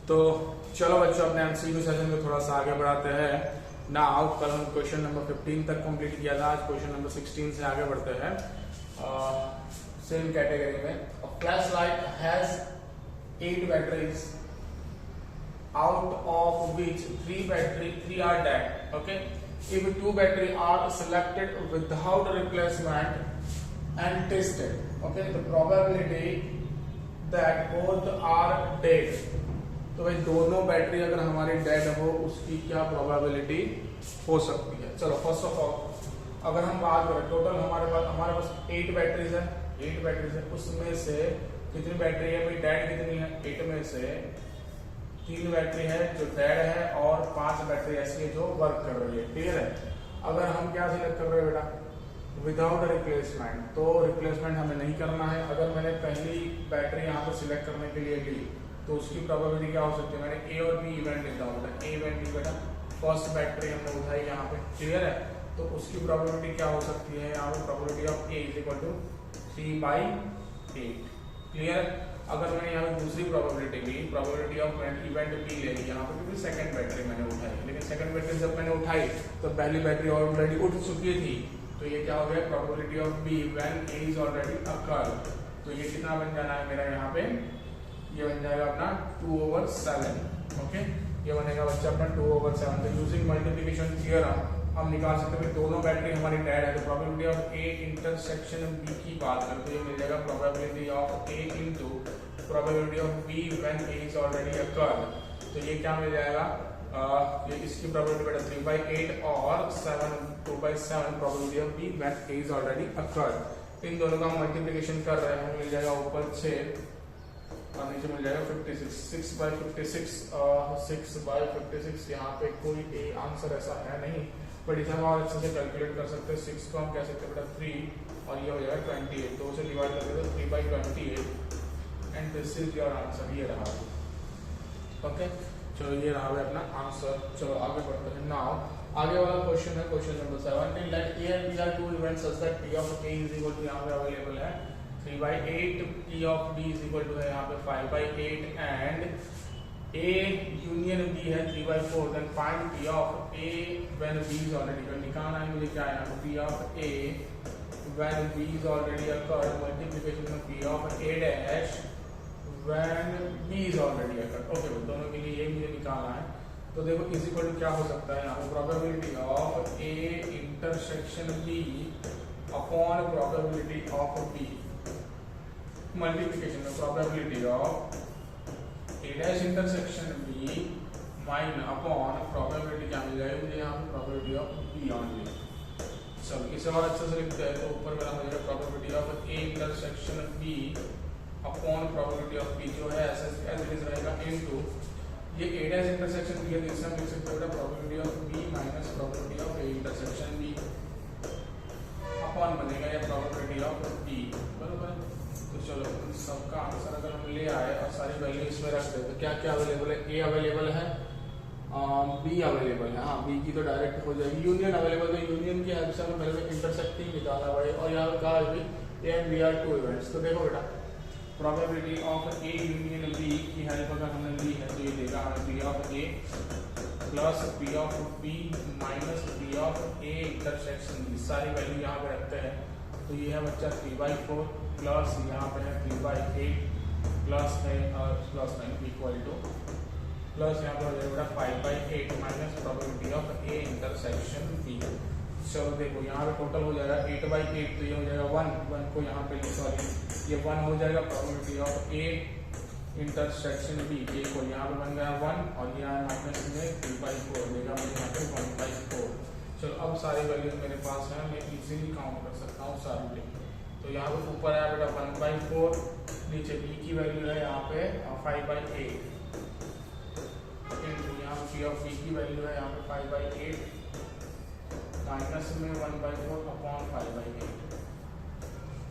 तो चलो बच्चों अपने एमसीक्यू सेशन को थोड़ा सा आगे बढ़ाते हैं। नाउ कल हम क्वेश्चन नंबर 15 तक कंप्लीट किया था, आज क्वेश्चन नंबर 16 से आगे बढ़ते हैं। सेम कैटेगरी में flash light has 8 batteries out of which 3 are dead. Okay, if 2 battery are selected without replacement and tested, okay, the probability that both are dead, तो भाई दोनों बैटरी अगर हमारी डेड हो उसकी क्या प्रोबेबिलिटी हो सकती है। चलो फर्स्ट ऑफ ऑल अगर हम बात करें टोटल हमारे पास 8 बैटरीज है, उसमें से कितनी बैटरी है भाई, डेड कितनी है, 8 में से 3 बैटरी है जो डेड है और 5 बैटरी ऐसी है जो वर्क कर रही है। क्लियर है। अगर हम क्या सिलेक्ट कर रहे हैं बेटा, विदाउट रिप्लेसमेंट, तो रिप्लेसमेंट हमें नहीं करना है। अगर मैंने पहली बैटरी यहाँ पे सिलेक्ट करने के लिए ली तो उसकी प्रोबेबिलिटी क्या हो सकती है, मैंने ए और बी इवेंट लिखा होता है, ए इवेंट बेटा फर्स्ट बैटरी हमने उठाई यहाँ पे। क्लियर है। तो उसकी प्रोबेबिलिटी क्या हो सकती है, यहाँ पे probability of A is equal to 3/8। Clear है। अगर मैंने यहाँ पे दूसरी प्रोबेबिलिटी ली, प्रोबेबिलिटी ऑफ इवेंट बी ले ली यहाँ पे, क्योंकि सेकंड बैटरी मैंने उठाई, लेकिन सेकंड बैटरी जब मैंने उठाई तो पहली बैटरी ऑलरेडी उठ चुकी थी, तो ये क्या हो गया, probability of B when A is already occurred. तो ये कितना बन जाना है मेरा यहाँ पे, ये बन जाएगा अपना 2/7। ओके, ये बनेगा बच्चा अपना 2/7। तो यूजिंग मल्टीप्लिकेशन थ्योरम हम निकाल सकते हैं दोनों बैटरी हमारी डेड है, तो probability of A intersection B की बात करें तो ये मिल जाएगा probability of A into probability of B when A is already occurred. तो ये क्या मिल जाएगा, ये इसकी प्रोबेबिलिटी बेटा 3/8 और 2/7 probability of B when A is already occurred. इन दोनों का हम मल्टीप्लिकेशन कर रहे हैं, मिल जाएगा ऊपर 6 और नीचे मिल जाएगा 56, 6/56 यहाँ पे कोई आंसर ऐसा है नहीं, बट इसे हम और अच्छे से कैलकुलेट कर सकते हैं। 6 को हम कह सकते हैं बेटा 3 और ये हो जाएगा 28, 2 से डिवाइड करके तो 3/28 and this is your answer. ये रहा। ओके, चलो ये रहा अपना आंसर। चलो आगे बढ़ते हैं। नाउ आगे वाला क्वेश्चन है question number 7। Let A and B are 2 events such that P of A is equal to, यहाँ पे अवेलेबल है 3/8, P of B is equal to है यहाँ पे 5/8 and A union B है 3/4। then find P of A when B is already occurred। निकालना है मुझे क्या है, P of A when B is already occurred multiplication में P of A dash when B is already occurred। Okay, दोनों के लिए ये मुझे निकालना है। तो देखो इज इक्वल टू क्या हो सकता है यहाँ पे, probability of A intersection B upon probability of B multiplication में probability of A dash intersection B माइन अपॉन प्रोबेबिलिटी क्या मिल जाएगी मुझे यहाँ पे, probability of B on B. चलो इसे और अच्छे से लिखते हैं तो ऊपर मेरा हो जाएगा probability of A intersection B upon probability of B जो है एज इट इज रहेगा इनटू ये ए डैश इंटरसेक्शन बी है, तो इससे हम लिख सकते हैं probability of B minus probability of A intersection B upon बनेगा या प्रोबेबिलिटी ऑफ बी। बराबर। तो चलो सबका आंसर अगर हम ले आए और सारी वैल्यू इसमें रख दे तो क्या क्या अवेलेबल है, ए अवेलेबल है, बी अवेलेबल है, हाँ बी की तो डायरेक्ट हो जाएगी, यूनियन अवेलेबल है, यूनियन की हेल्प से हमें पहले इंटरसेक्टिंग निकालना पड़ेगा और यहाँ पे कहा है A and B are 2 events. तो देखो बेटा probability of A union B की हेल्प अगर हमने ली है तो ये देगा हमें P of A plus P of B minus P of A intersection B. सारी वैल्यू यहाँ पे रखते हैं तो ये है बच्चा 3/4 प्लस यहाँ पे है 3/8 प्लस है प्लस नहीं इक्वल टू प्लस यहाँ पर हो जाएगा 5/8 minus probability of A intersection B. चलो देखो यहाँ पे टोटल हो जाएगा 8/8, तो ये हो जाएगा 1 को यहाँ पे सॉरी ये 1 हो जाएगा probability of A intersection B, A को यहाँ पे बन गया 1 और यहाँ माइनस में 3/4 देगा मुझे यहाँ पे 1/4। चलो अब सारी वैल्यूज मेरे पास है, मैं इजीली काउंट कर सकता हूँ सारी। तो यहाँ पे ऊपर है बेटा 1/4, नीचे b की वैल्यू है यहाँ पे 5/8 इनटू यहाँ पे p ऑफ b की वैल्यू है यहाँ पे 5/8 माइनस में 1/4 अपॉन 5/8।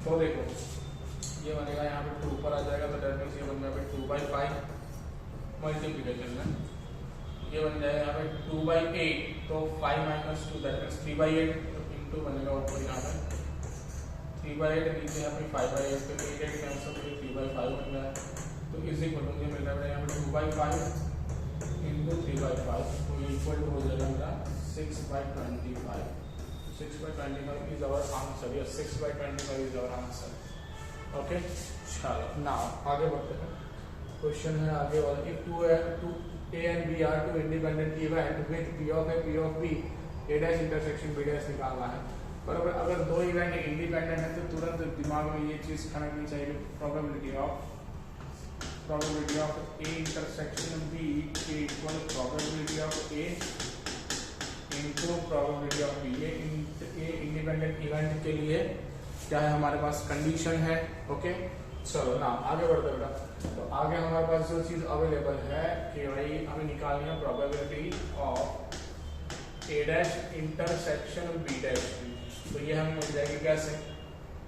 तो देखो ये बनेगा यहाँ पे 2 ऊपर आ जाएगा तो डेट मींस ये बन जाएगा 2/5 मल्टीप्लिकेशन में ये बन जाएगा यहाँ पे 2/8, तो 5 माइनस 2 दैट मींस 3/8 इनटू बनेगा ऊपर यहाँ पे 3/8 नीचे यहाँ पे 5/8 तो 8 कैंसिल करके 3/5 बन गया। तो इज इक्वल टू मुझे मिल रहा है यहाँ पे 2/5 इंटू 3/5 तो इक्वल टू हो जाएगा मेरा 6/25. 6/25 is our answer. Yes, 6/25 is our answer. Okay, चलो now आगे बढ़ते हैं. क्वेश्चन है आगे वाला. If two A and B are two independent event with P of A, P of B, A dash intersection B dash निकालना है. पर अगर दो इवेंट इंडिपेंडेंट है तो तुरंत दिमाग में ये चीज खटकनी चाहिए. Probability of A intersection B equal probability of A into probability of B. ये इंडिपेंडेंट इवेंट के लिए क्या है हमारे पास कंडीशन है. ओके चलो ना आगे बढ़ते बेटा. तो आगे हमारे पास जो चीज अवेलेबल है कि भाई हमें निकालनी है probability of A dash intersection B dash. तो ये हमें मिल जाएगी कैसे.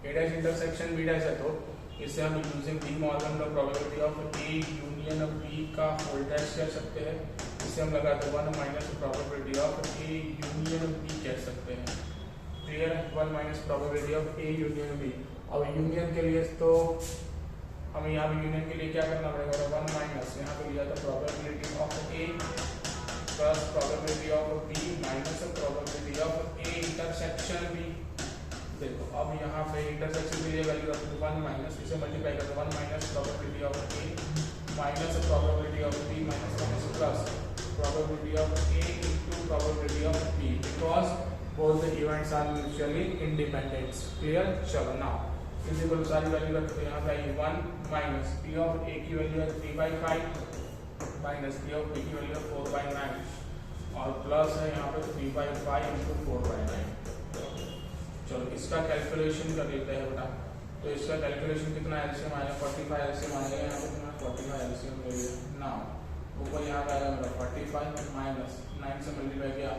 A dash intersection B dash है तो इससे हम using De Morgan law probability of A union B का होल डैश कह सकते हैं. इसे हम लगाते 1 minus probability of A union B कह सकते हैं. क्लियर है. 1 minus probability of A union B. अब यूनियन के लिए तो हमें यहाँ पे यूनियन के लिए क्या करना पड़ेगा. 1 माइनस यहाँ पे लिया था probability of A plus probability of B minus probability of A intersection B. देखो अब यहाँ पे इंटरसेक्शन के लिए वैल्यू रखते हैं 1 माइनस इसे मल्टीप्लाई करते 1 minus probability of A minus probability of B minus plus probability of A into probability of B because both the events are mutually independent. Clear? चलो now इस इक्वल टू सारी value रखते हैं. यहाँ पे 1 minus P of A की value है 3/5 minus P of B की वैल्यू है 4/9 और प्लस है यहाँ पे 3/5 into 4/9. चलो इसका कैलकुलेशन कर लेते हैं बेटा. तो इसका कैलकुलेशन कितना एलसीएम आएगा 45 एलसीएम आएगा. यहाँ पे कितना 45 एलसीएम ले लिया. नाउ ऊपर यहाँ पे आएगा मेरा 45 माइनस 9 से मल्टीप्लाई किया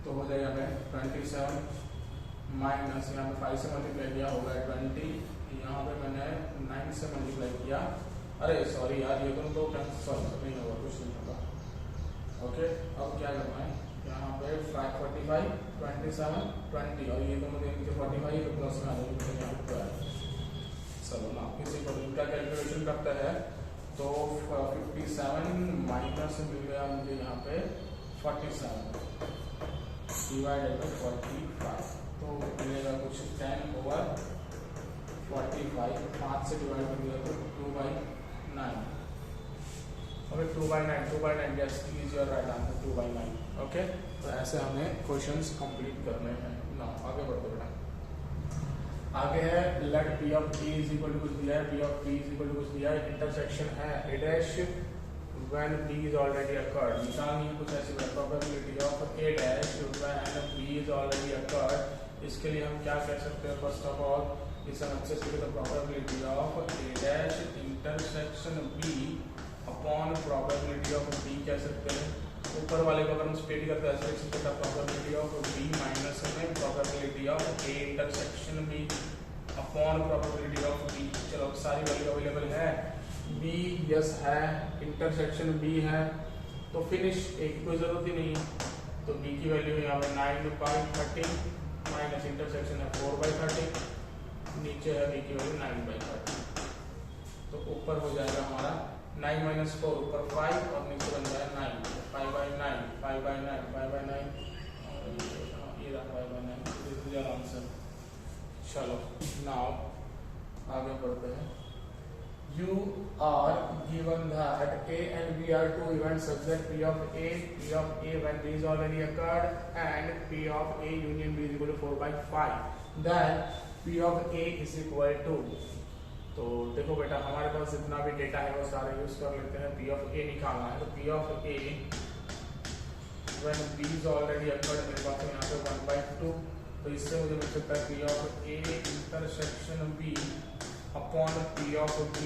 तो हो जाएगा मैं 27 माइनस यहाँ पे 5 से मल्टीप्लाई किया होगा 20. यहाँ पे मैंने 9 से मल्टीप्लाई किया. अरे सॉरी यार ये दोनों तो कैंसिल नहीं होगा कुछ नहीं होगा. ओके अब क्या करना है यहाँ पे 45 27 20 और ये दोनों नीचे 45 तो प्लस में आ जाएगी यहाँ पे 12. चलो ना इसी पर इनका कैलकुलेशन करते हैं तो 57 माइनस मिल गया मुझे यहाँ पे 47 डिवाइडेड बाई 45 तो मिलेगा कुछ 10 ओवर 45. 5 से डिवाइड कर दिया तो 2/9. अबे 2/9 yes is your right answer 2/9. Okay तो ऐसे हमें क्वेश्चंस कंप्लीट करने हैं ना. आगे बढ़ते बेटा. आगे है let P of A is equal to कुछ दिया है. P of B is equal to कुछ दिया है. इंटरसेक्शन है A dash when B is already occurred. निकालनी है कुछ ऐसी probability of A dash when B is already occurred. इसके लिए हम क्या कह सकते हैं. फर्स्ट ऑफ ऑल इसे हम अच्छे से तो probability of A dash intersection B upon probability of B कह सकते हैं. ऊपर वाले को अगर हम स्प्लिट करते हैं ऐसे इसका प्रोबेबिलिटी ऑफ B माइनस में probability of A intersection B upon probability of B. चलो सारी वैल्यू अवेलेबल है. B यस है, इंटरसेक्शन B है तो फिनिश. A की कोई जरूरत ही नहीं है तो B की वैल्यू यहाँ पे 9/30 माइनस इंटरसेक्शन है 4/30 नीचे है B की वैल्यू 9/30. तो ऊपर हो जाएगा हमारा 9 माइनस 4 ऊपर 5 और नीचे बन जाएगा 9. 5/9 5/9 5/9 ये रहा 5/9. This is your answer. चलो नाउ आगे बढ़ते हैं. You are given that A and B are two events such that P of A when B is already occurred and P of A union B is equal to 4/5. Then P of A is equal to. तो देखो बेटा हमारे पास जितना भी data है वो सारे use कर लेते हैं. P of A निकालना है तो P of A when B is already occurred मेरे पास यहाँ पे 1/2 तो इससे मुझे मिल सकता है P of A intersection B upon P of B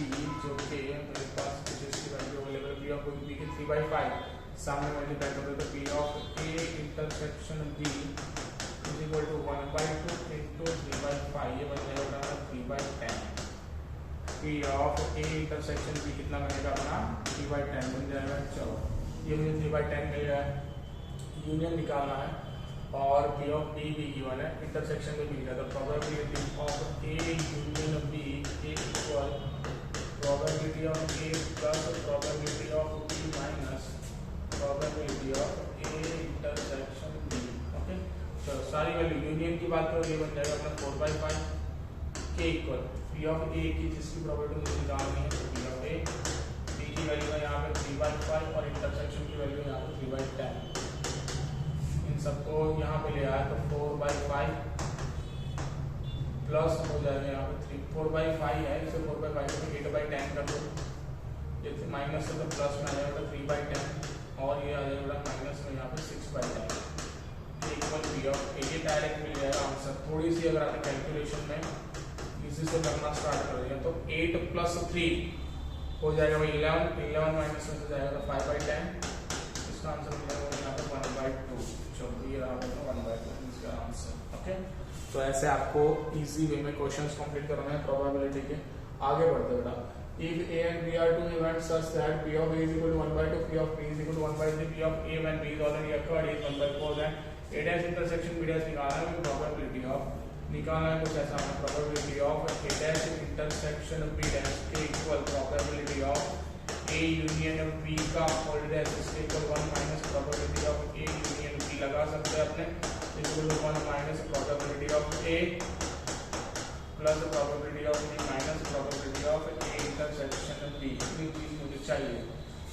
जो कि मेरे पास कुछ इसकी value available P of B की 3/5 सामने मल्टीप्लाई कर दो तो P of A intersection B is equal to 1/2 into 3/5 ये बन जाएगा 3/10. P of A intersection B कितना बनेगा अपना 3/10 बन जाएगा. चलो ये मुझे 3/10 मिल गया है. यूनियन निकालना है और P of B भी गिवन है. इंटरसेक्शन में मिल गया तो probability of A union B equal probability of A plus probability of B minus probability of A intersection B। Okay, चलो सारी वैल्यू यूनियन की बात करो, ये बन जाएगा अपना 4/5 के इक्वल P ऑफ A की जिसकी प्रोबेबिलिटी मुझे निकालनी है, तो P ऑफ A, B की वैल्यू है यहाँ पे 3/5 और इंटरसेक्शन की वैल्यू यहाँ पे 3/10। इन सबको यहाँ पे ले आया तो 4/5 प्लस हो जाएगा यहाँ पे 4/5 है, इसे 4/5 को 8/10 कर दो, ये माइनस से तो प्लस में आ जाएगा 3/10 और ये आ जाएगा माइनस में यहाँ पे 6/10 इक्वल P ऑफ A। ये डायरेक्ट मिल जाएगा आंसर। थोड़ी सी अगर आपने कैलकुलेशन में इसी से करना स्टार्ट कर दिया तो 8 + 3 हो जाएगा भाई 11 माइनस में से जाएगा तो 5/10, इसका आंसर मिल जाएगा यहाँ पे 1/2। चलो ये रहा 1/2 इसका आंसर। ओके, तो ऐसे आपको इजी वे में क्वेश्चंस कंप्लीट करना है प्रोबेबिलिटी के। आगे बढ़ते बेटा, if A and B are two events such that P of A is equal to 1/2, P of B is equal to 1/3, P of A when B is already occurred is 1/4, then A dash intersection B dash निकालना है, probability of निकालना है कुछ ऐसा है, probability of A dash intersection B dash के equal probability of A union B का whole dash इसके equal 1 minus probability of A union B लगा सकते हैं अपने, equal to 1 minus probability of A plus probability of B minus probability of A intersection B। इतनी चीज मुझे चाहिए,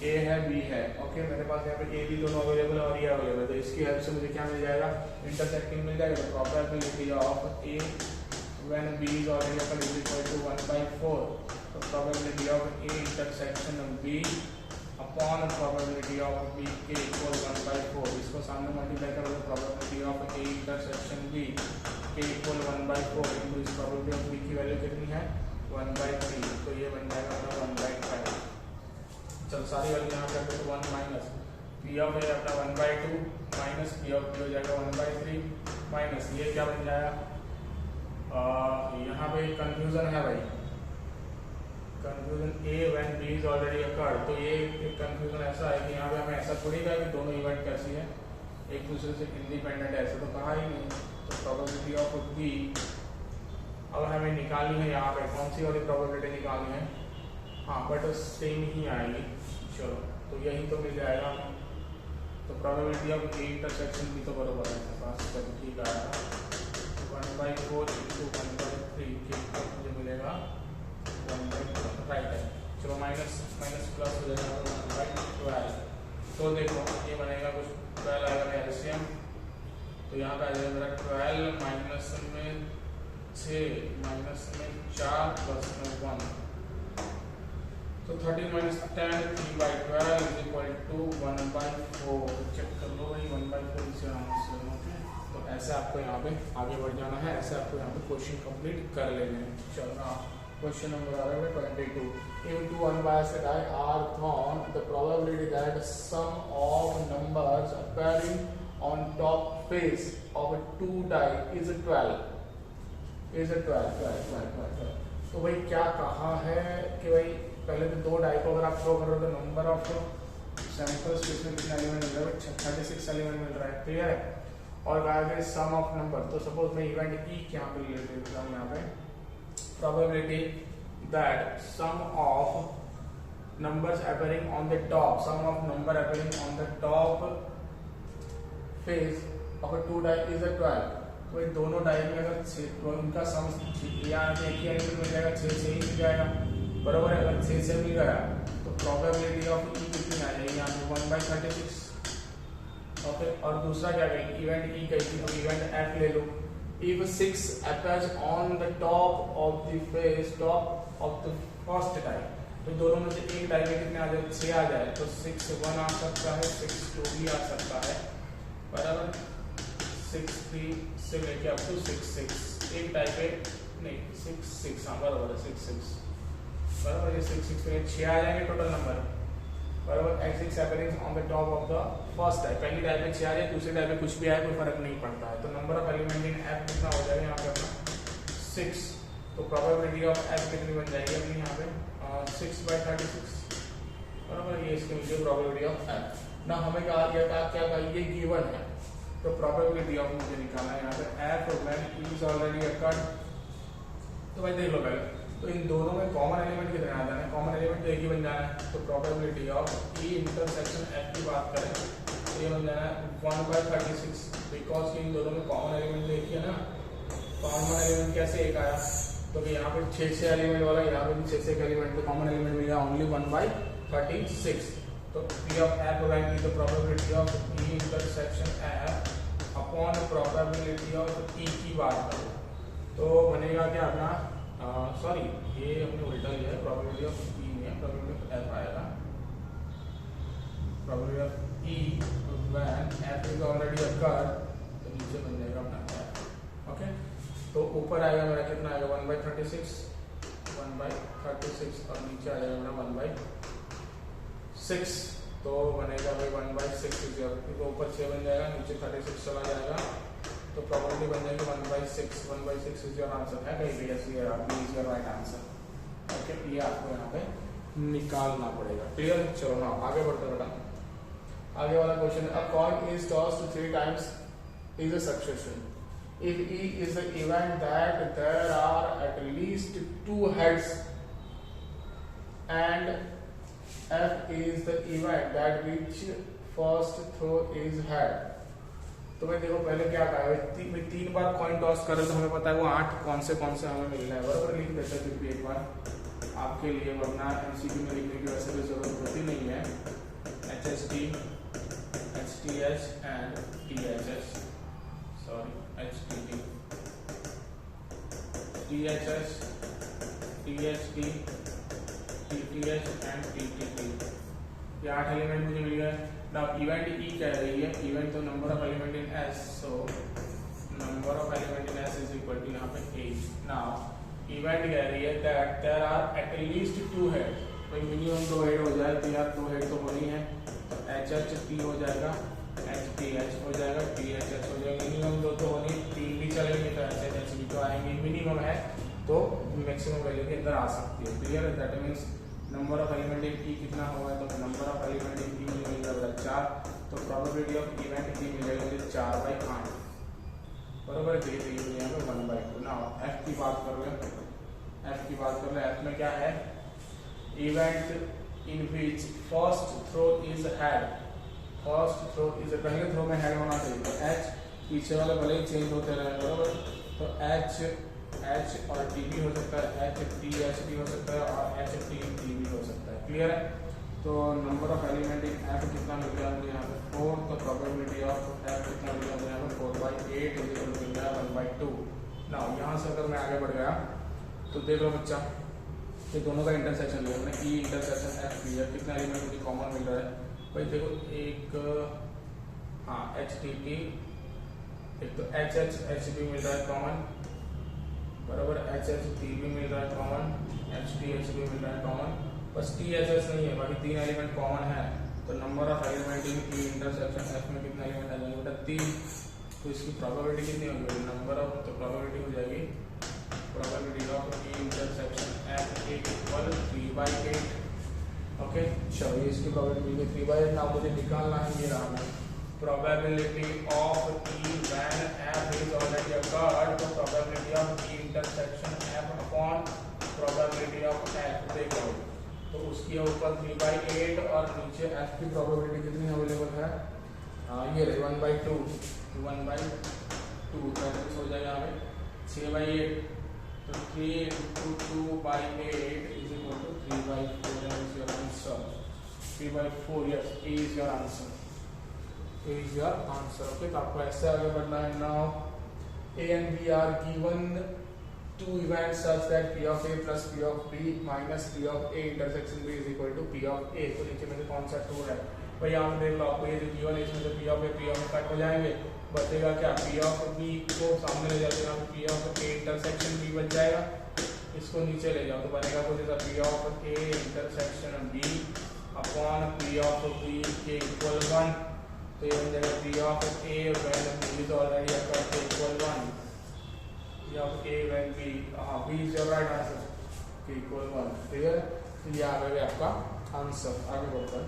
A है B है। ओके, मेरे पास यहाँ पे A B दोनों अवेलेबल है और ये अवेलेबल है, तो इसकी हेल्प से मुझे क्या मिल जाएगा, इंटरसेक्टिंग मिल जाएगा। तो probability of A when B is already equal to 1/4, तो probability of A intersection B upon probability of B के इक्वल 1/4, इसको सामने मल्टीप्लाई करो तो probability of A intersection B के इक्वल 1/4 इनटू इस प्रोबेबिलिटी ऑफ B की वैल्यू कितनी है 1/3, तो ये बन जाएगा अपना 1/5। चल सारी वैल्यू यहाँ कर दो तो 1 माइनस P ऑफ A अपना 1/2 माइनस P ऑफ B हो जाएगा 1/3 माइनस ये क्या बन जाएगा, यहाँ पे कंफ्यूजन है भाई, confusion A when B is already occurred. तो ये एक कंफ्यूजन ऐसा है कि यहाँ पे हमें ऐसा थोड़ी कहा कि दोनों इवेंट कैसी है एक दूसरे से इंडिपेंडेंट है, ऐसा तो कहा ही नहीं। तो प्रोबेबिलिटी ऑफ B अब हमें निकालनी है, यहाँ पे कौन सी वाली प्रोबेबिलिटी निकालनी है, हाँ बट सेम ही आएगी। चलो तो यही तो मिल जाएगा, तो प्रोबेबिलिटी ऑफ A इंटरसेक्शन भी तो बराबर है मेरे पास, चलो ठीक आएगा 1/4 इंटू 1/3 के मुझे मिलेगा 1/4 राइट है। चलो माइनस माइनस प्लस हो जाएगा 1/12। तो देखो ये बनेगा कुछ 12 आएगा मेरा एलसीएम, तो यहाँ पे आ जाएगा मेरा 12 माइनस में 6 माइनस में 4 प्लस में 1, तो 13 minus 10 3/12 is equal to 1/4। Check कर लो भाई 1/4 से आंसर। ओके, तो ऐसे आपको यहाँ पे आगे बढ़ जाना है, ऐसे आपको यहाँ पे क्वेश्चन कंप्लीट कर लेने हैं। चलो हाँ, क्वेश्चन नंबर आ रहा है 22। Into unbiased die are thrown, the probability that sum of numbers appearing on top face of two die is 12। तो भाई क्या कहा है कि भाई पहले तो दो डाई को अगर आप थ्रो करो तो नंबर ऑफ सैंपल्स इसमें कितने एलिमेंट मिल रहा है, 36 एलिमेंट मिल रहा है, क्लियर है। और कहा गया सम ऑफ नंबर, तो सपोज मैं इवेंट ई यहाँ पे ले लेता हूँ, यहाँ पे probability that sum of numbers appearing on the top, sum of number appearing on the top face of a two die is 12। तो ये दोनों डाई में अगर तो उनका सम यहाँ एक ही एलिमेंट मिल जाएगा, 6 से ही मिल जाएगा, बराबर है। अगर 6 से मिल गया तो प्रोबेबिलिटी ऑफ ई कितनी आ जाएगी यहाँ पे 1/36। ओके, और दूसरा क्या कहेंगे, इवेंट ई कहेगी, अब इवेंट एफ ले लो। If 6 appears on the top of the face, top of the first die, तो दोनों में से एक डाई में कितने आ जाए, 6 आ जाए, तो 6 1 आ सकता है, 6 2 भी आ सकता है, बराबर। 6 3 से लेके अप टू 6 6 एक डाई पे नहीं 6 6, हाँ बराबर है 6 6, बराबर। ये 6 6 पे 6 आ जाएंगे टोटल नंबर, बराबर। x6 appearing on the top of the first die, पहली डाई में 6 आ जाए, दूसरी डाई में कुछ भी आए कोई फर्क नहीं पड़ता है। तो number of element in f कितना हो जाएगा यहाँ पे अपना 6, तो प्रोबेबिलिटी ऑफ f कितनी बन जाएगी अपनी यहाँ पे 6/36, बराबर। ये इसकी मुझे प्रोबेबिलिटी ऑफ f ना हमें कहा गया था क्या कहा, ये गिवन है, तो प्रोबेबिलिटी ऑफ मुझे निकालना है यहाँ पे f when e is already occurred. तो भाई देख लो पहले तो इन दोनों में कॉमन एलिमेंट कितने आ जाना है, कॉमन एलिमेंट तो एक ही बन जाना है। तो probability of E intersection F की बात करें तो ये बन जाना है 1/36, बिकॉज इन दोनों में कॉमन एलिमेंट तो एक ही है ना। कॉमन एलिमेंट कैसे एक आया, तो यहाँ पे 6 एलिमेंट वाला, यहाँ पे भी 6 एलिमेंट, तो कॉमन एलिमेंट मिल गया ओनली 1/36। तो P of F वैल्यू की तो probability of E intersection F upon probability of E की बात करें तो बनेगा क्या अपना, सॉरी ये हमने उल्टा लिया है, प्रोबेबिलिटी ऑफ E में प्रोबेबिलिटी ऑफ F आएगा, probability of E when F is already occurred, तो नीचे बन जाएगा अपना F। ओके, तो ऊपर आएगा मेरा कितना आएगा 1/36 और नीचे आ जाएगा मेरा 1/6, तो बनेगा भाई 1/6 तो ऊपर 6 बन जाएगा, नीचे 36 चला जाएगा, तो प्रोबेबिलिटी बन जाएगी 1/6 इज योर आंसर है कहीं भी, ऐसी is your right answer. Okay, ये आपको यहाँ पे निकालना पड़ेगा। क्लियर, चलो ना आगे बढ़ते बेटा। आगे वाला क्वेश्चन है, अ coin is tossed 3 times is a succession if E is the event that there are at least 2 heads and F is the event that which first throw is head। तो भाई देखो पहले क्या कहा है, 3 बार कॉइन टॉस कर रहे तो हमें पता है वो 8 कौन से हमें मिलना है, बराबर लिख देते हैं फिर भी एक बार आपके लिए, वरना एमसीक्यू में लिखने की वैसे भी जरूरत होती नहीं है। HST, HTH and THS, sorry HTT, THS, THT, TTH and TTT, ये 8 एलिमेंट मुझे मिल गए। नाउ इवेंट ई कह रही है, इवेंट तो number of element in S, so number of element in S is equal to यहाँ पे 8। नाउ इवेंट कह रही है that there are at least 2 head, भाई मिनिमम 2 हेड हो जाए, तो यार 2 हेड तो होनी है, तो HHT हो जाएगा, HTH हो जाएगा, THH हो जाएगा, मिनिमम 2 तो होनी, 3 भी चलेंगे तो HHH भी तो आएंगे, मिनिमम है तो मैक्सिमम वैल्यू के अंदर आ सकती है। क्लियर है, that means number of element in E कितना होगा, तो number of element in E मुझे मिल जाएगा 4, तो प्रोबेबिलिटी ऑफ इवेंट ई मिल जाएगा मुझे 4/8, बराबर है, ये यहाँ पे 1/2। ना एफ की बात कर ले, एफ में क्या है, event in which first throw is head, first throw is, पहले थ्रो में हेड होना चाहिए, तो एच, पीछे वाले भले ही चेंज होते रहे, बराबर, तो एच और टी भी हो सकता है, HTH भी हो सकता है और HTT भी हो सकता है। क्लियर है, तो number of element in F कितना मिल गया मुझे यहाँ पे 4, तो प्रोबेबिलिटी ऑफ एफ कितना मिल गया मुझे यहाँ पे 4/8 मिल गया 1/2। ना यहाँ से अगर मैं आगे बढ़ गया तो देख लो बच्चा, ये दोनों का इंटरसेक्शन लिया हमने, ई इंटरसेक्शन एफ लिया, कितना एलिमेंट मुझे कॉमन मिल रहा है भाई, देखो एक हाँ HTT, एक तो HH भी मिल रहा है कॉमन, बराबर, HHT भी मिल रहा है कॉमन, HTH भी मिल रहा है कॉमन, बस THS नहीं है, बाकी 3 एलिमेंट कॉमन है, तो number of element in E intersection F में कितना एलिमेंट आ जाएगा बेटा 3, तो इसकी प्रोबेबिलिटी कितनी होगी, नंबर ऑफ, तो प्रोबेबिलिटी हो जाएगी probability of E intersection F equal 3/8। Okay, चलो ये इसकी प्रोबेबिलिटी मिल गई 3/8। ना मुझे निकालना है ये रहा है probability of E when F is already occurred, तो probability of E intersection F upon probability of F, देखो तो उसकी ऊपर 3/8 और नीचे F की probability कितनी अवेलेबल है, ये रही 1/2, 1/2 कैंसिल हो जाएगा यहाँ पे 6/8, तो 3 into 2/8 is equal to 3/4 is your answer, 3/4, yes, A is your answer, is your answer। Okay, तो आपको ऐसे आगे बढ़ना है। Now A and B are given 2 events such that P of A plus P of B minus P of A intersection B is equal to P of A। तो नीचे में कौन सा 2 है भाई, यहाँ पे देख लो, आपको ये जो given है इसमें से P of A कट हो जाएंगे, बचेगा क्या, P of B को सामने ले जाते हैं, P of A intersection B बच जाएगा, इसको नीचे ले जाओ तो बनेगा कुछ ऐसा, P of A intersection B upon P of B के इक्वल 1, तो ये बन जाएगा P of A when B is already equal 1, P of A when B, हाँ B is your right answer, P equal 1। Clear, तो ये आ गया आपका आंसर। आगे बढ़ता है,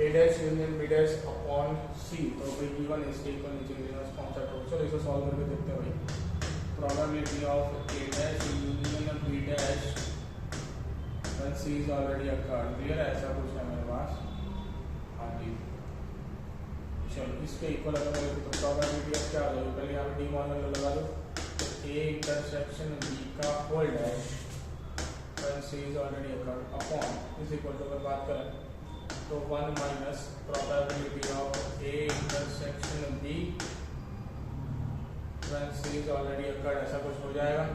A dash union B dash upon C, तो भाई given इसके इक्वल नीचे कौन सा, चलो इसे सॉल्व करके देखते हैं भाई। probability of A dash union B dash when C is already occurred. Clear है? ऐसा कुछ है मेरे पास. हाँ जी. चलो इसके इक्वल अगर मैं तो probability of क्या आ जाएगी? पहले यहाँ पे डी मॉर्गन लगा दो. तो A इंटरसेक्शन B का whole dash when C is already occurred upon is equal to अगर बात करें तो 1 minus probability of A intersection B when C is already occurred, ऐसा कुछ हो जाएगा.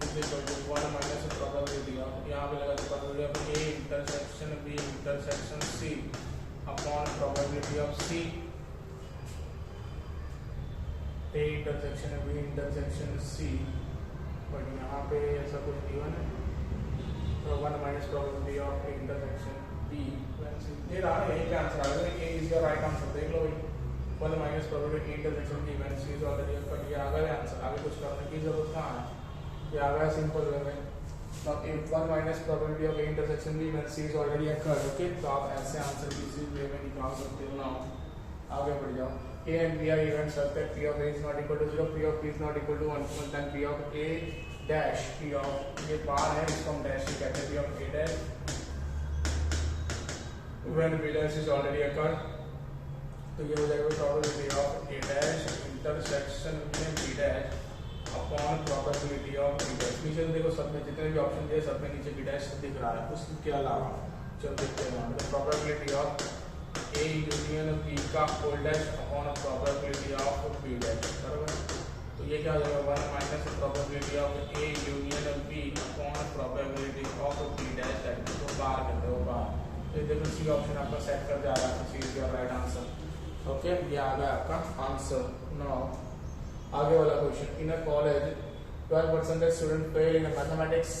is equal to 1 minus probability of, यहाँ पे लगा तो probability of A intersection B intersection C upon probability of C A intersection B intersection C, but यहाँ पे ऐसा कुछ given है. तो 1 minus probability of A intersection B when C, ये रहा यही का आंसर आ गया. A is your right answer. देख लो भाई. 1 minus probability intersection B when C is already occurred. ये आ गया आंसर. आगे कुछ करने की जरूरत कहाँ है? ये आ गया सिंपल वे में. Now if 1 minus probability of A intersection B when C is already occurred, okay, तो आप ऐसे आंसर किसी वे में निकाल सकते हो ना. आगे बढ़ जाओ. A and B are events such that P of A is not equal to 0, P of B is not equal to 1, then P of A dash, P of ये बार है इसको हम dash कहते हैं. P of A dash when B dash is already occurred, तो ये हो जाएगा probability of A dash intersection में B dash upon probability of B dash. नीचे देखो सब में जितने भी ऑप्शन दिए सब में नीचे B dash दिख रहा है. उसके अलावा चलो देखते हैं तो probability of A union B का whole dash upon probability of B dash, बराबर. तो ये क्या हो जाएगा 1 minus probability of A union B upon probability of B dash, तो बार करते हो बार. तो देखो सी ऑप्शन आपका सेट कर जा रहा है. C is your right answer. Okay, ये आ गया आपका आंसर. नाउ आगे वाला question. In a college 12% student fail in mathematics,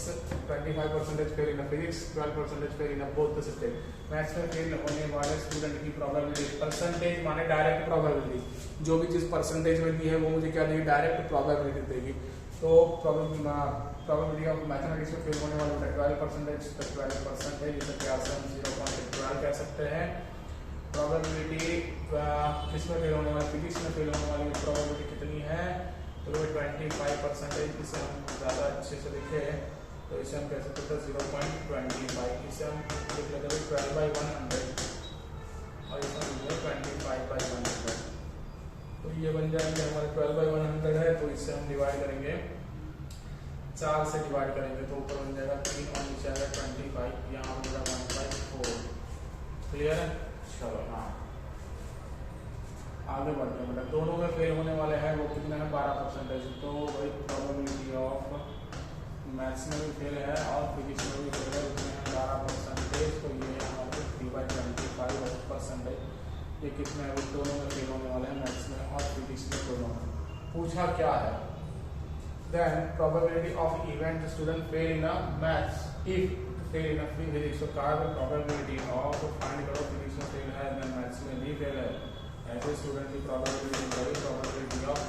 25% fail in physics, 12% fail in both the subject. Maths में फेल होने वाले स्टूडेंट की प्रोबेबिलिटी, परसेंटेज माने डायरेक्ट प्रोबेबिलिटी, जो भी जिस परसेंटेज में दी है वो मुझे क्या देगी? डायरेक्ट प्रोबेबिलिटी देगी. तो प्रोबेबिलिटी ऑफ मैथमेटिक्स में फेल होने वाले 12%, तो 12% जिसे क्या हम 0.12 कह सकते हैं. प्रोबेबिलिटी किसमें फेल होने वाली? फिजिक्स में फेल होने वाली प्रोबेबिलिटी कितनी है? तो 25%. इसे हम ज़्यादा अच्छे से लिखें तो इसे हम कह सकते हैं 0.25. इसे हम लिख लेते हैं 12/100 और इसे हम लिख लेते हैं 25/100. तो ये बन जाएंगे हमारे 12/100 है. तो इससे हम डिवाइड करेंगे, 4 से डिवाइड करेंगे तो ऊपर बन जाएगा 3 और नीचे आएगा 25. यहाँ हो जाएगा 1/4. क्लियर है? चलो हाँ आगे बढ़ते हैं. मतलब दोनों में फेल होने वाले हैं वो कितना है? 12%. तो वही प्रोबेबिलिटी ऑफ मैथ्स में भी फेल है और फिजिक्स में भी फेल है, उसमें है 12%. तो ये हमारे 3/25%. ये कितने हैं? दोनों में फेल होने वाले हैं, मैथ्स में और फिजिक्स में दोनों. पूछा क्या है? Then probability of event student fail in maths if fail in physics. तो कहा प्रोबेबिलिटी ऑफ फाइंड करो फिजिक्स में फेल है देन मैथ्स में भी फेल है. ऐसे स्टूडेंट की probability of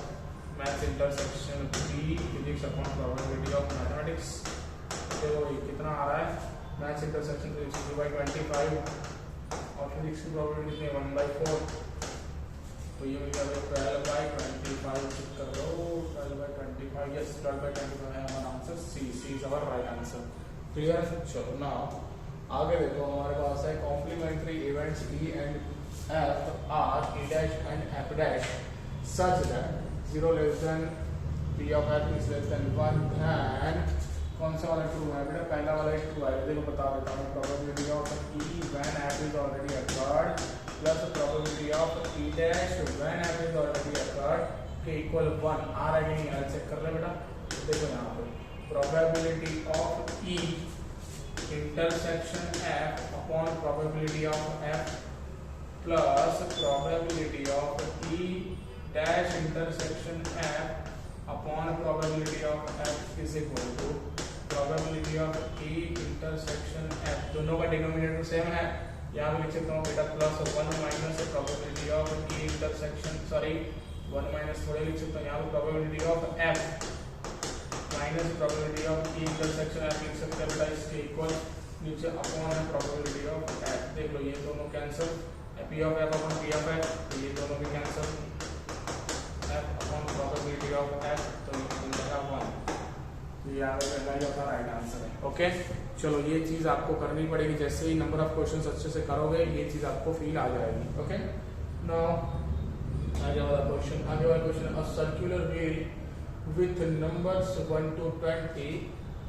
maths intersection B physics upon probability of mathematics. तो कितना आ रहा है? मैथ्स इंटरसेक्शन फिजिक्स 2/25 और फिजिक्स की प्रोबेबिलिटी कितनी है? 1/4. तो ये मिल जाएगा 12/25. चेक कर लो 12/25. यस 12/25 है हमारा answer. C is our right answer. Clear? चलो नाउ आगे देखो हमारे पास है complementary events E and F are A dash and F dash such that 0 less than P of F is less than 1 and कौन सा वाला ट्रू है बेटा? पहला वाला ट्रू है. देखो बता देता हूँ. Probability of E when F is already occurred plus probability of E dash when F is already occurred के इक्वल 1. आ रहा है कि नहीं आ रहा? चेक कर ले बेटा. तो देखो यहाँ पे probability of E intersection F upon probability of F plus probability of E dash intersection F upon probability of F is equal to probability of E intersection F. दोनों का डिनोमिनेटर सेम है. यहाँ पे लिख सकता हूँ बेटा plus 1 minus probability of E intersection 1 minus थोड़े लिख सकता हूँ. यहाँ पे probability of F minus probability of E intersection F लिख सकते हैं बेटा. इसके इक्वल नीचे अपॉन प्रोबेबिलिटी ऑफ एफ. देख लो ये दोनों cancel. P of F upon P of F, तो ये दोनों भी cancel. F upon probability of F, तो तो यहाँ पे पहला ही आपका राइट आंसर है। ओके, चलो ये चीज आपको करनी पड़ेगी, जैसे ही नंबर ऑफ क्वेश्चंस अच्छे से करोगे ये चीज आपको फील आ जाएगी। ओके, नाउ आगे वाला question, a circular wheel with numbers 1 to 20।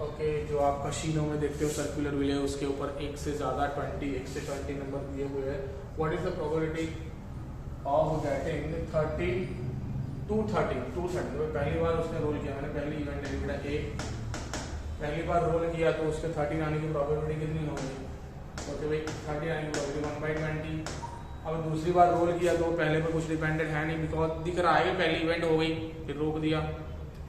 Okay, जो आप मशीनों में देखते हो सर्कुलर व्हील है, उसके ऊपर एक से ज्यादा 1 से 20 नंबर दिए हुए हैं। What is the probability of getting 30 to 30? तो पहली बार उसने रोल किया, मैंने पहली इवेंट ले बेटा ए, पहली बार रोल किया तो उसके 30 आने की प्रोबेबिलिटी कितनी होगी? ओके भाई, 30 आने की प्रोबेबिलिटी 1/20। अब दूसरी बार रोल किया तो पहले पे कुछ डिपेंडेंट है नहीं, बिकॉज दिख रहा है कि पहली इवेंट हो गई, फिर रोक दिया,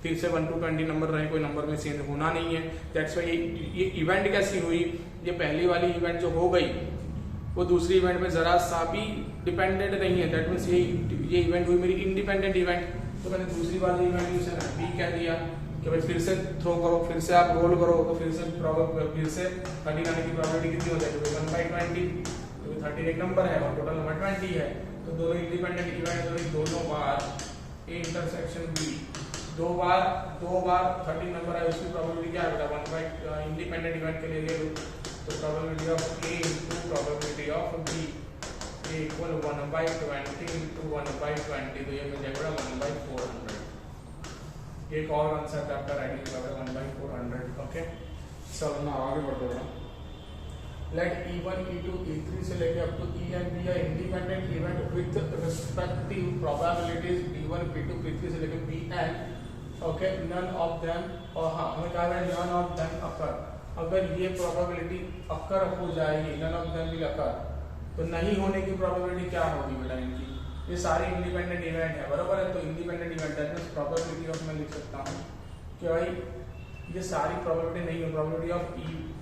फिर से 1 to 20 नंबर रहे, कोई नंबर में चेंज होना नहीं है। दैट्स वाई ये इवेंट कैसी हुई, ये पहली वाली इवेंट जो हो गई वो दूसरी इवेंट में जरा सा भी डिपेंडेंट नहीं है। दैट मीन्स ये इवेंट हुई मेरी इंडिपेंडेंट इवेंट। तो मैंने दूसरी वाली इवेंट उसे बी कह दिया कि भाई फिर से थ्रो करो, फिर से आप रोल करो, तो फिर से 30 आने की प्रोबेबिलिटी कितनी हो जाएगी? 1/20। 30 एक नंबर है और टोटल नंबर 20 है, तो दोनों इंडिपेंडेंट इवेंट, दोनों बार ए इंटरसेक्शन बी, दो बार 30 नंबर है, उसकी प्रोबेबिलिटी क्या है बेटा? इंडिपेंडेंट इवेंट के लिए ले लो, तो probability of A into probability of B A equal 1/20 into 1/20, तो ये मिल जाएगा 1/400। एक और कंसेप्ट आपका राइटिंग का 1/400। ओके, चलो ना आगे बढ़ते हैं। लेट E1, E2, E3 से लेके up to E and B are independent event with respective probabilities P1, P2, P3 से लेके Pn। Okay, none of them, और हाँ हमें कहा है none of them occur। अगर ये probability occur हो जाएगी, none of them will occur, तो नहीं होने की probability क्या होगी बेटा इनकी? ये सारी इंडिपेंडेंट इवेंट है, बराबर है, तो independent event that means probability of, मैं लिख सकता हूँ कि भाई ये सारी प्रोबेबिलिटी नहीं है, probability of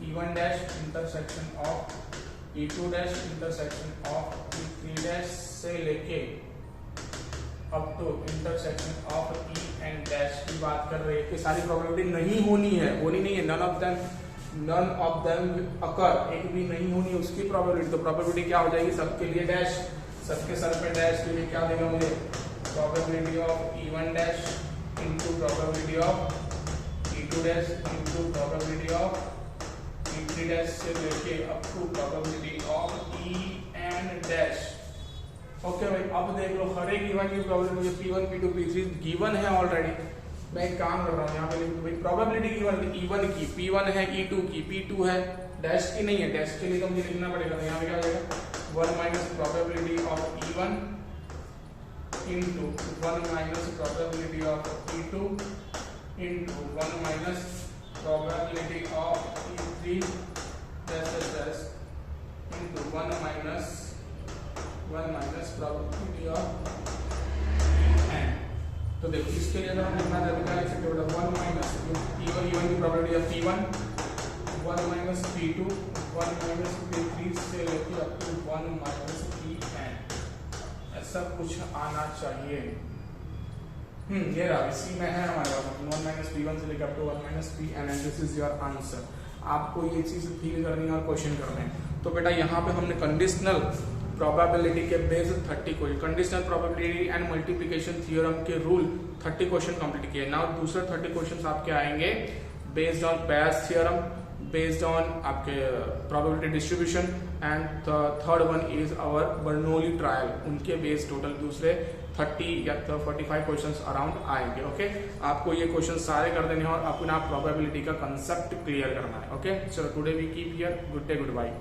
E1 dash intersection of E2 dash intersection of E3 dash से लेके up to intersection of E and dash की बात कर रहे हैं कि सारी प्रोबेबिलिटी नहीं होनी है, नन ऑफ देम अकर, एक भी नहीं होनी उसकी प्रोबेबिलिटी। तो प्रोबेबिलिटी क्या हो जाएगी? सबके लिए डैश, सबके सर पे डैश, के लिए क्या देगा मुझे? Probability of E1 dash into probability of E2 dash into probability of E3 dash से लेके up to probability of E and dash. Okay भाई, अब देख लो हर एक इवेंट की probability P1, P2, P3 given है ऑलरेडी। मैं एक काम कर रहा हूँ यहाँ पे लिख दो भाई, प्रोबेबिलिटी गिवन है E1 की, P1 है, E2 की, P2 है, डैश की नहीं है, डैश के लिए तो मुझे लिखना पड़ेगा। यहाँ पे क्या हो जाएगा? 1 minus probability of E1 into 1 minus probability of E2 into 1 minus probability of E3 dash into 1 minus probability of E n। तो देखो इसके लिए अगर हम लिखना चाहते हैं लिख सकते हो 1 माइनस E1 की probability of P1, 1 minus P2, 1 minus P3 से लेके अप टू 1 माइनस Pn, ऐसा कुछ आना चाहिए। ये रहा, इसी में है हमारे पास 1 माइनस P1 से लेकर up to 1 minus Pn and this is your answer. आपको ये चीज फील करनी है और क्वेश्चन करने हैं। तो बेटा यहाँ पे हमने कंडीशनल प्रोबेबिलिटी के based 30 question, conditional probability and multiplication theorem के रूल 30 क्वेश्चन कंप्लीट किए। नाउ दूसरे 30 क्वेश्चन आपके आएंगे based on Bayes theorem, based on आपके probability distribution, and third one is our Bernoulli trial. उनके बेस्ड टोटल दूसरे 30 या 45 क्वेश्चंस अराउंड आएंगे। ओके, आपको ये क्वेश्चन सारे कर देने हैं और अपना प्रोबेबिलिटी का कंसेप्ट क्लियर करना है। ओके, चलो today we keep here, good day, good bye.